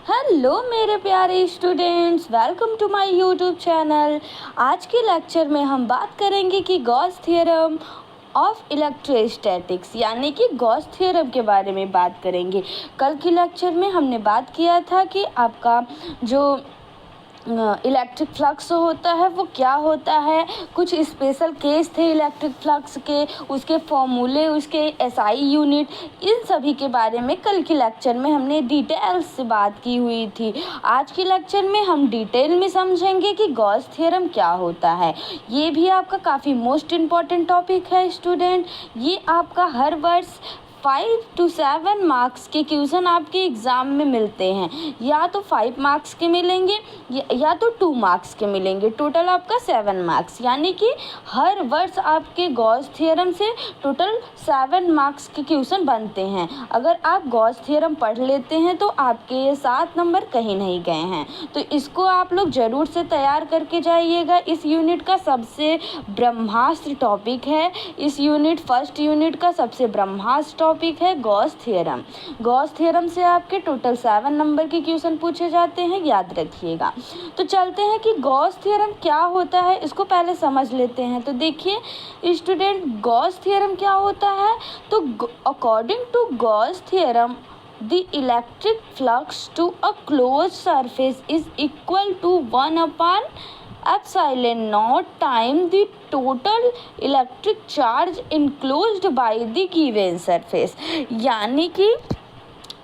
Hello मेरे प्यारे students, welcome to my YouTube channel. आज के लेक्चर में हम बात करेंगे कि गॉस थ्योरम ऑफ इलेक्ट्रोस्टैटिक्स यानी कि गॉस थ्योरम के बारे में बात करेंगे। कल के लेक्चर में हमने बात किया था कि आपका जो इलेक्ट्रिक फ्लक्स होता है वो क्या होता है, कुछ स्पेशल केस थे इलेक्ट्रिक फ्लक्स के, उसके फॉर्मूले, उसके एसआई यूनिट, इन सभी के बारे में कल के लेक्चर में हमने डिटेल से बात की हुई थी। आज के लेक्चर में हम डिटेल में समझेंगे कि गॉस थ्योरम क्या होता है। ये भी आपका काफ़ी मोस्ट इम्पॉर्टेंट टॉपिक है स्टूडेंट। ये आपका हर वर्ष 5 to 7 मार्क्स के क्वेश्चन आपके एग्ज़ाम में मिलते हैं। या तो 5 मार्क्स के मिलेंगे या तो 2 मार्क्स के मिलेंगे। टोटल आपका 7 मार्क्स, यानी कि हर वर्ष आपके गॉस थ्योरम से टोटल 7 मार्क्स के क्वेश्चन बनते हैं। अगर आप गॉस थ्योरम पढ़ लेते हैं तो आपके ये 7 नंबर कहीं नहीं गए हैं। तो इसको आप लोग ज़रूर से तैयार करके जाइएगा। इस यूनिट का सबसे ब्रह्मास्त्र टॉपिक है। इस यूनिट फर्स्ट यूनिट का सबसे ब्रह्मास्त्र टॉपिक है गॉस थ्योरम। गॉस थ्योरम से आपके टोटल 7 नंबर के क्वेश्चन पूछे जाते हैं, याद रखिएगा। तो चलते हैं कि गॉस थ्योरम क्या होता है, इसको पहले समझ लेते हैं। तो देखिए स्टूडेंट, गॉस थ्योरम क्या होता है। तो according to Gauss theorem the electric flux to a closed surface is equal to 1 upon epsilon naught time the total electric charge enclosed by the given surface। यानी कि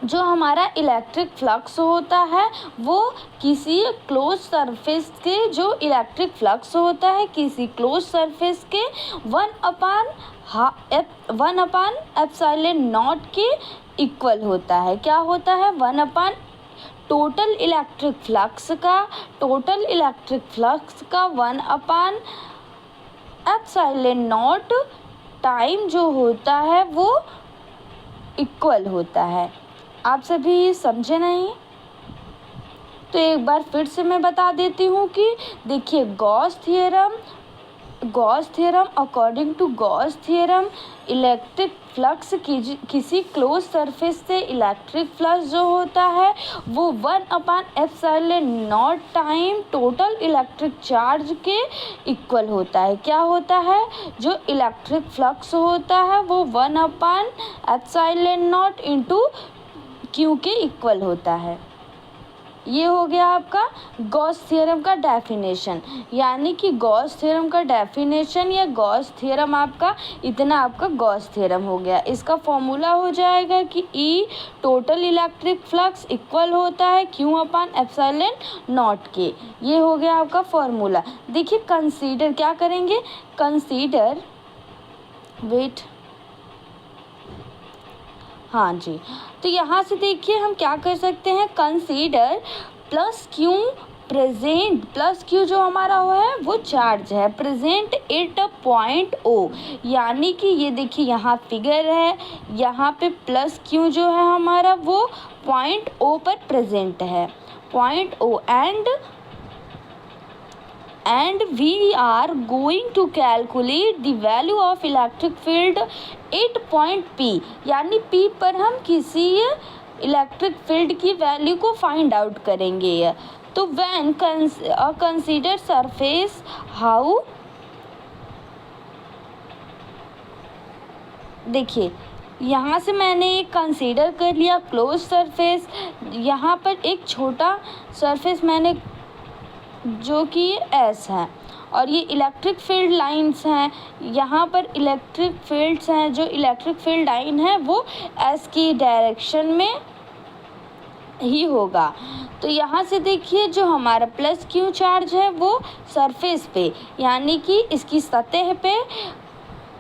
जो हमारा इलेक्ट्रिक फ्लक्स होता है वो किसी क्लोज सरफेस के, जो इलेक्ट्रिक फ्लक्स होता है किसी क्लोज सरफेस के 1 अपान एप्सिलॉन नॉट के इक्वल होता है। क्या होता है? 1 अपान टोटल इलेक्ट्रिक फ्लक्स का 1 अपान एप्सिलॉन नॉट टाइम जो होता है वो इक्वल होता है। आप सभी समझे नहीं? तो एक बार फिर से मैं बता देती हूँ कि देखिए Gauss theorem according to Gauss theorem electric flux किसी क्लोज सरफेस से इलेक्ट्रिक फ्लक्स जो होता है वो 1 upon epsilon naught time total electric charge के इक्वल होता है। क्या होता है? जो इलेक्ट्रिक फ्लक्स होता है वो 1 upon epsilon not into Q के इक्वल होता है। ये हो गया आपका गॉस थ्योरम का डेफिनेशन। यानी कि गॉस थ्योरम का डेफिनेशन या गॉस थ्योरम आपका इतना आपका गॉस थ्योरम हो गया। इसका फॉर्मूला हो जाएगा कि ई टोटल इलेक्ट्रिक फ्लक्स इक्वल होता है क्यू अपान एप्सिलॉन नॉट के। ये हो गया आपका फॉर्मूला। देखिए कंसीडर क्या करेंगे, कंसीडर वेट, हाँ जी। तो यहाँ से देखिए हम क्या कर सकते हैं, कंसीडर प्लस क्यू जो हमारा हुआ है वो चार्ज है present at a point O. यानी कि ये देखिए यहाँ फिगर है, यहाँ पे प्लस क्यू जो है हमारा वो पॉइंट ओ पर प्रेजेंट है, point O. and we are going to calculate the value of electric field at point P। यानी P पर हम किसी इलेक्ट्रिक फील्ड की वैल्यू को फाइंड आउट करेंगे। तो when consider surface how, देखिए यहाँ से मैंने एक कंसीडर कर लिया क्लोज सरफेस। यहाँ पर एक छोटा सरफेस मैंने जो कि एस है और ये इलेक्ट्रिक फील्ड लाइंस हैं। यहाँ पर इलेक्ट्रिक फील्ड्स हैं, जो इलेक्ट्रिक फील्ड लाइन है वो एस की डायरेक्शन में ही होगा। तो यहाँ से देखिए जो हमारा प्लस क्यू चार्ज है वो सरफेस पे यानी कि इसकी सतह पे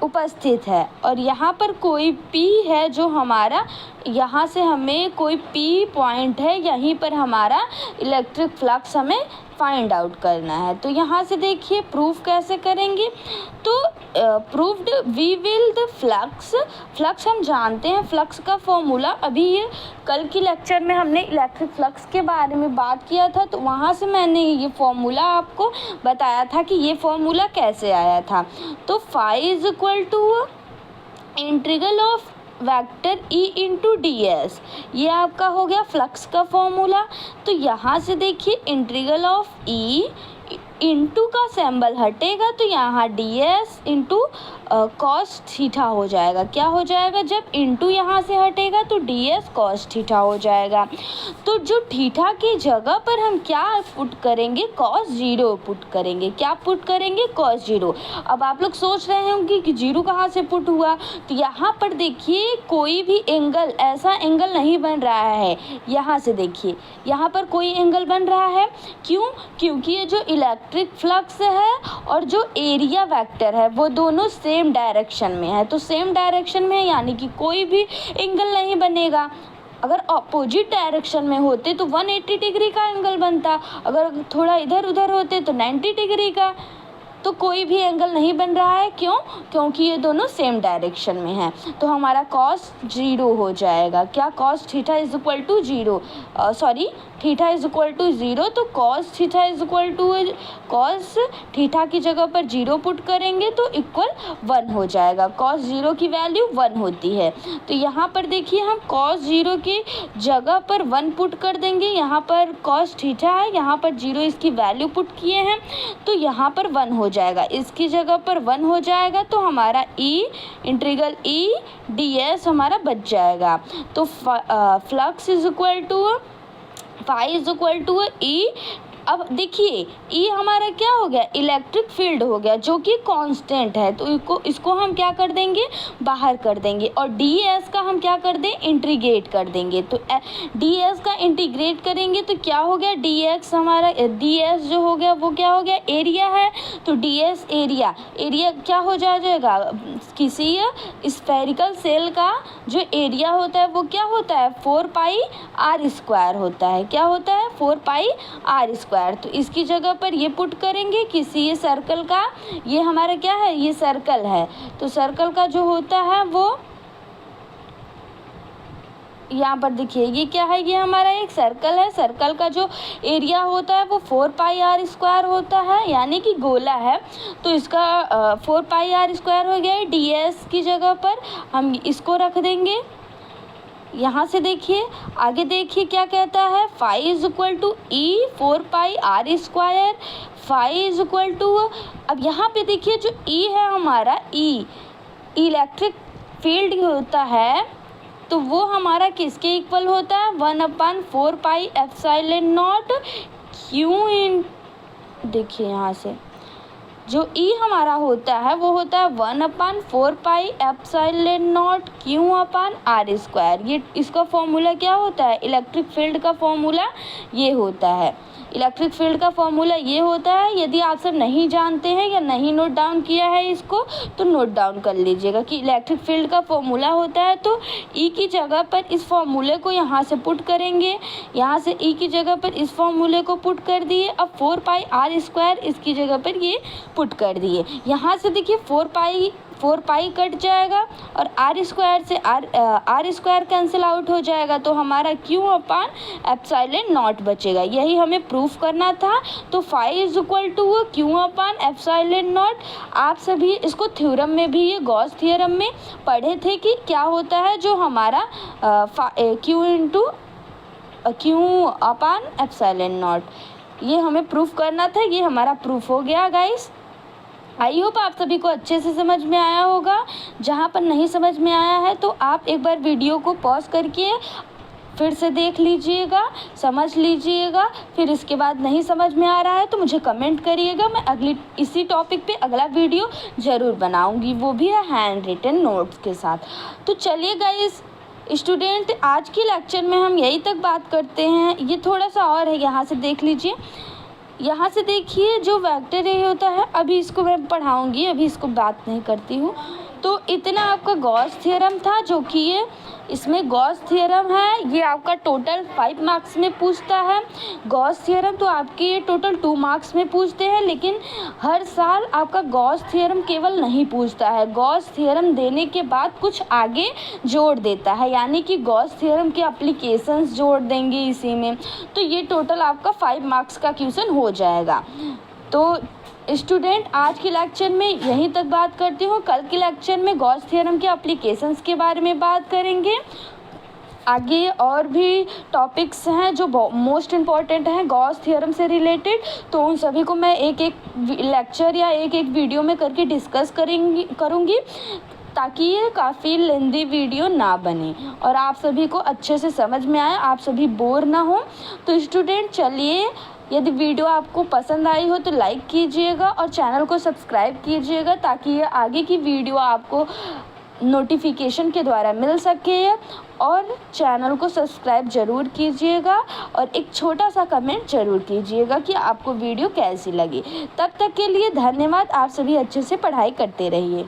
उपस्थित है और यहाँ पर कोई P है जो हमारा, यहाँ से हमें कोई P पॉइंट है, यहीं पर हमारा इलेक्ट्रिक फ्लक्स हमें फाइंड आउट करना है। तो यहाँ से देखिए प्रूफ कैसे करेंगे। तो proved we will the flux हम जानते हैं, फ्लक्स का फॉर्मूला अभी ये कल की लेक्चर में हमने इलेक्ट्रिक फ्लक्स के बारे में बात किया था, तो वहाँ से मैंने ये फॉर्मूला आपको बताया था कि ये फॉर्मूला कैसे आया था। तो phi is equal to integral of vector E into d s, ये आपका हो गया फ्लक्स का फॉर्मूला। तो यहाँ से देखिए इंटीग्रल ऑफ E इंटू का सिंबल हटेगा तो यहाँ D S into cos theta हो जाएगा। क्या हो जाएगा, जब इंटू यहाँ से हटेगा तो डी एस कॉस थीटा हो जाएगा। तो जो थीटा की जगह पर हम क्या पुट करेंगे, कॉस जीरो पुट करेंगे। क्या पुट करेंगे, कॉस जीरो। अब आप लोग सोच रहे होंगे कि जीरो कहाँ से पुट हुआ, तो यहाँ पर देखिए कोई भी एंगल, ऐसा एंगल नहीं बन रहा है। यहाँ से देखिए यहाँ पर कोई एंगल बन रहा है, क्यों, क्योंकि ये जो इलेक्ट्रिक फ्लक्स है और जो एरिया वेक्टर है वो दोनों सेम डायरेक्शन में है। तो सेम डायरेक्शन में है यानी कि कोई भी एंगल नहीं बनेगा। अगर अपोजिट डायरेक्शन में होते तो 180 डिग्री का एंगल बनता, अगर थोड़ा इधर उधर होते तो 90 डिग्री का। तो कोई भी एंगल नहीं बन रहा है, क्यों, क्योंकि ये दोनों सेम डायरेक्शन में है। तो हमारा कॉस जीरो हो जाएगा। क्या, cos theta is equal to zero, sorry theta is equal to zero. तो cos theta is equal to, cos theta की जगह पर जीरो पुट करेंगे तो इक्वल 1 हो जाएगा। कॉस जीरो की वैल्यू 1 होती है। तो यहाँ पर देखिए हम कॉस जीरो की जगह पर 1 पुट कर देंगे। यहाँ पर कॉस थीटा है, यहाँ पर जीरो इसकी वैल्यू पुट किए हैं तो यहाँ पर 1 हो जाएगा। इसकी जगह पर 1 हो जाएगा तो हमारा E इंटीग्रल E ds हमारा बच जाएगा। तो flux is equal to phi is equal to E. अब देखिए E हमारा क्या हो गया, इलेक्ट्रिक फील्ड हो गया जो कि कांस्टेंट है। तो इसको हम क्या कर देंगे, बाहर कर देंगे। और डी एस का हम क्या कर दें, इंटीग्रेट कर देंगे। तो डी एस का इंटीग्रेट करेंगे तो क्या हो गया, डी एक्स हमारा, डी एस जो हो गया वो क्या हो गया, एरिया है। तो डी एस एरिया, एरिया क्या हो जाएगा, किसी स्फेरिकल सेल का जो एरिया होता है वो क्या होता है, 4 पाई आर स्क्वायर होता है। क्या होता है, 4 पाई आर स्क्वायर। तो इसकी जगह पर ये पुट करेंगे किसी, ये सर्कल का, ये हमारा क्या है, ये सर्कल है। तो सर्कल का जो होता है वो यहाँ पर देखिए ये क्या है, ये हमारा एक सर्कल है। सर्कल का जो एरिया होता है वो 4 पाई आर स्क्वायर होता है, यानी कि गोला है। तो इसका 4 पाई आर स्क्वायर हो गया है। डी एस की जगह पर हम इसको रख देंगे। यहाँ से देखिए आगे, देखिए क्या कहता है, phi is equal to E 4 pi r square, phi is equal to, अब यहाँ पे देखिए जो E है हमारा, E इलेक्ट्रिक फील्ड होता है तो वो हमारा किसके इक्वल होता है, 1/4 pi epsilon nought Q in, देखिए यहाँ से जो E हमारा होता है वो होता है 1/4 pi epsilon nought q upon r square. ये इसका फॉर्मूला क्या होता है, इलेक्ट्रिक फील्ड का फॉर्मूला ये होता है। इलेक्ट्रिक फील्ड का फॉर्मूला ये होता है। यदि आप सब नहीं जानते हैं या नहीं नोट डाउन किया है इसको तो नोट डाउन कर लीजिएगा कि इलेक्ट्रिक फील्ड का फॉर्मूला होता है। तो E की जगह पर इस फॉर्मूले को यहाँ से पुट करेंगे, यहाँ से E की जगह पर इस फॉर्मूले को पुट कर दिए। अब 4 पाई आर स्क्वायर इसकी जगह पर ये पुट कर दिए। यहाँ से देखिए 4 पाई कट जाएगा और आर स्क्वायर से आर स्क्वायर कैंसिल आउट हो जाएगा। तो हमारा क्यू अपान एप्सिलॉन नॉट बचेगा। यही हमें प्रूफ करना था। तो phi is equal to q upon epsilon nought. आप सभी इसको थ्योरम में भी, ये गॉस थ्योरम में पढ़े थे कि क्या होता है, जो हमारा Q into Q upon epsilon not, ये हमें प्रूफ करना था। ये हमारा प्रूफ हो गया गाइस। आई होप आप सभी को अच्छे से समझ में आया होगा। जहाँ पर नहीं समझ में आया है तो आप एक बार वीडियो को पॉज करके फिर से देख लीजिएगा, समझ लीजिएगा। फिर इसके बाद नहीं समझ में आ रहा है तो मुझे कमेंट करिएगा। मैं अगली इसी टॉपिक पे अगला वीडियो ज़रूर बनाऊंगी, वो भी है हैंड रिटन नोट्स के साथ। तो चलिए गाइस स्टूडेंट, आज के लेक्चर में हम यही तक बात करते हैं। ये थोड़ा सा और है, यहाँ से देख लीजिए। यहाँ से देखिए जो वेक्टर ए होता है, अभी इसको मैं पढ़ाऊँगी, अभी इसको बात नहीं करती हूँ। तो इतना आपका गॉस थ्योरम था, जो कि ये इसमें गॉस थ्योरम है। ये आपका टोटल 5 मार्क्स में पूछता है। गॉस थ्योरम तो आपके ये टोटल 2 मार्क्स में पूछते हैं, लेकिन हर साल आपका गॉस थ्योरम केवल नहीं पूछता है, गॉस थ्योरम देने के बाद कुछ आगे जोड़ देता है, यानी कि गॉस थ्योरम के एप्लीकेशंस जोड़ देंगे इसी में। तो ये टोटल आपका 5 मार्क्स का क्वेश्चन हो जाएगा। तो स्टूडेंट, आज के लेक्चर में यहीं तक बात करती हूँ। कल के लेक्चर में गॉस थ्योरम के एप्लीकेशंस के बारे में बात करेंगे। आगे और भी टॉपिक्स हैं जो मोस्ट इम्पॉर्टेंट हैं गॉस थ्योरम से रिलेटेड, तो उन सभी को मैं एक एक लेक्चर या एक एक वीडियो में करके डिस्कस करूँगी ताकि ये काफ़ी लेंदी वीडियो ना बने और आप सभी को अच्छे से समझ में आए, आप सभी बोर ना हो। तो स्टूडेंट चलिए, यदि वीडियो आपको पसंद आई हो तो लाइक कीजिएगा और चैनल को सब्सक्राइब कीजिएगा ताकि ये आगे की वीडियो आपको नोटिफिकेशन के द्वारा मिल सके। और चैनल को सब्सक्राइब ज़रूर कीजिएगा और एक छोटा सा कमेंट ज़रूर कीजिएगा कि आपको वीडियो कैसी लगी। तब तक के लिए धन्यवाद। आप सभी अच्छे से पढ़ाई करते रहिए।